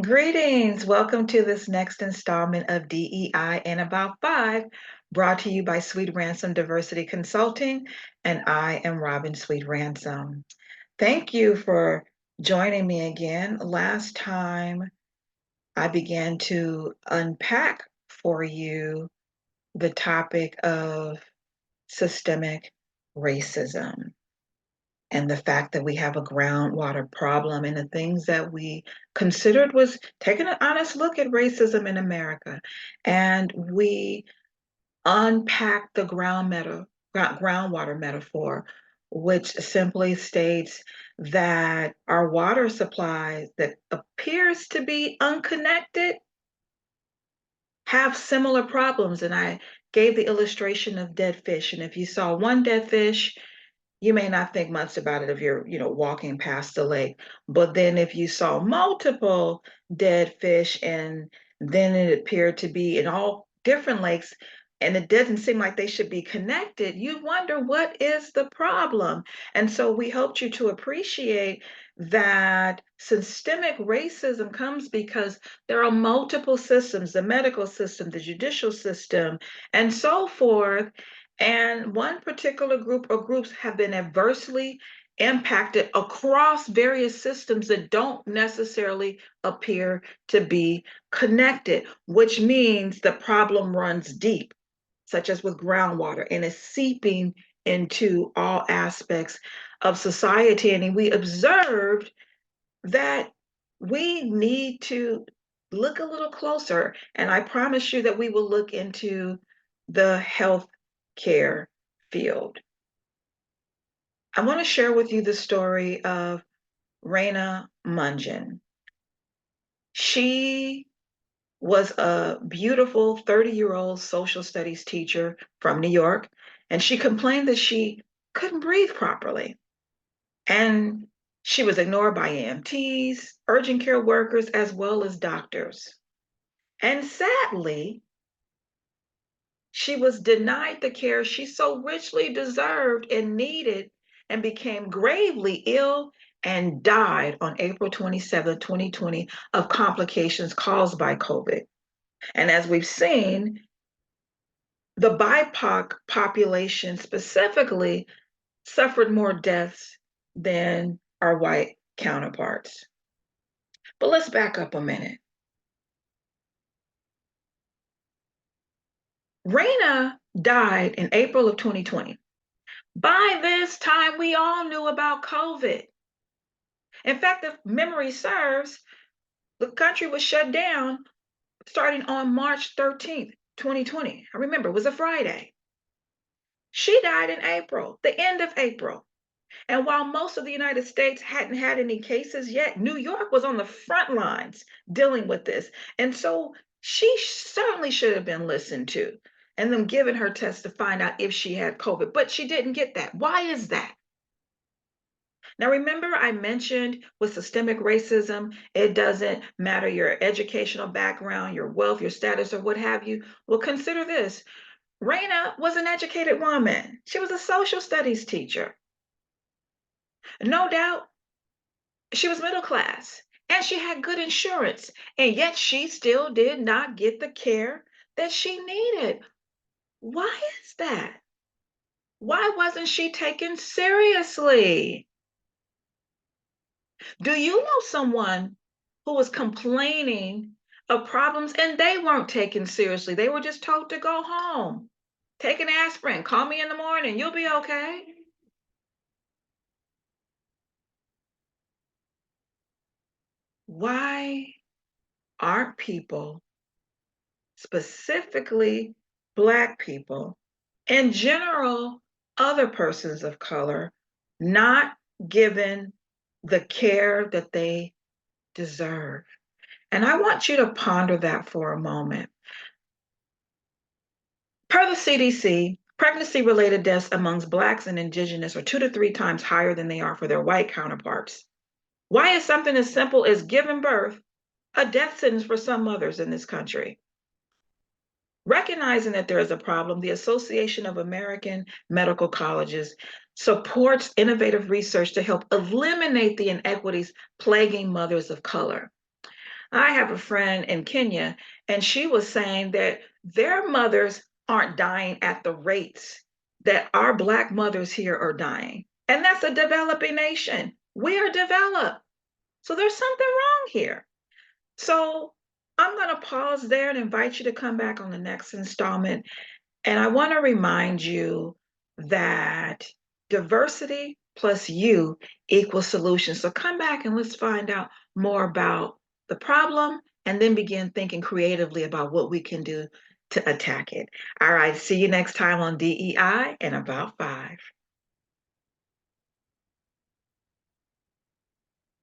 Greetings. Welcome to this next installment of DEI N About Five, brought to you by Sweet Ransom Diversity Consulting, and I am Robin Sweet Ransom. Thank you for joining me again. Last time I began to unpack for you the topic of systemic racism and the fact that we have a groundwater problem and the things that we considered was taking an honest look at racism in America. And we unpacked the groundwater metaphor, which simply states that our water supply that appears to be unconnected have similar problems. And I gave the illustration of dead fish. And if you saw one dead fish, you may not think much about it if you're, walking past the lake. But then if you saw multiple dead fish and then it appeared to be in all different lakes and it doesn't seem like they should be connected, you wonder what is the problem. And so we helped you to appreciate that systemic racism comes because there are multiple systems, the medical system, the judicial system, and so forth, and one particular group or groups have been adversely impacted across various systems that don't necessarily appear to be connected, which means the problem runs deep, such as with groundwater, and is seeping into all aspects of society. And we observed that we need to look a little closer. And I promise you that we will look into the health care field. I want to share with you the story of Raina Munjan. She was a beautiful 30-year-old social studies teacher from New York, and she complained that she couldn't breathe properly. And she was ignored by EMTs, urgent care workers, as well as doctors. And sadly, she was denied the care she so richly deserved and needed, and became gravely ill and died on April 27, 2020, of complications caused by COVID. And as we've seen, the BIPOC population specifically suffered more deaths than our white counterparts. But let's back up a minute. Raina died in April of 2020. By this time, we all knew about COVID. In fact, if memory serves, the country was shut down starting on March 13th, 2020. I remember it was a Friday. She died in April, the end of April. And while most of the United States hadn't had any cases yet, New York was on the front lines dealing with this. And so she certainly should have been listened to and then given her test to find out if she had COVID, but she didn't get that. Why is that? Now, remember, I mentioned with systemic racism, it doesn't matter your educational background, your wealth, your status, or what have you. Well, consider this. Raina was an educated woman. She was a social studies teacher. No doubt she was middle class and she had good insurance, and yet she still did not get the care that she needed. Why is that? Why wasn't she taken seriously? Do you know someone who was complaining of problems and they weren't taken seriously? They were just told to go home, take an aspirin, call me in the morning, you'll be okay. Why aren't people, specifically Black people, in general, other persons of color, not given the care that they deserve? And I want you to ponder that for a moment. Per the CDC, pregnancy-related deaths amongst Blacks and Indigenous are 2 to 3 times higher than they are for their white counterparts. Why is something as simple as giving birth a death sentence for some mothers in this country? Recognizing that there is a problem, the Association of American Medical Colleges supports innovative research to help eliminate the inequities plaguing mothers of color. I have a friend in Kenya, and she was saying that their mothers aren't dying at the rates that our Black mothers here are dying. And that's a developing nation. We are developed. So there's something wrong here. So I'm going to pause there and invite you to come back on the next installment. And I want to remind you that diversity plus you equals solution. So come back and let's find out more about the problem and then begin thinking creatively about what we can do to attack it. All right, see you next time on DEI and About Five.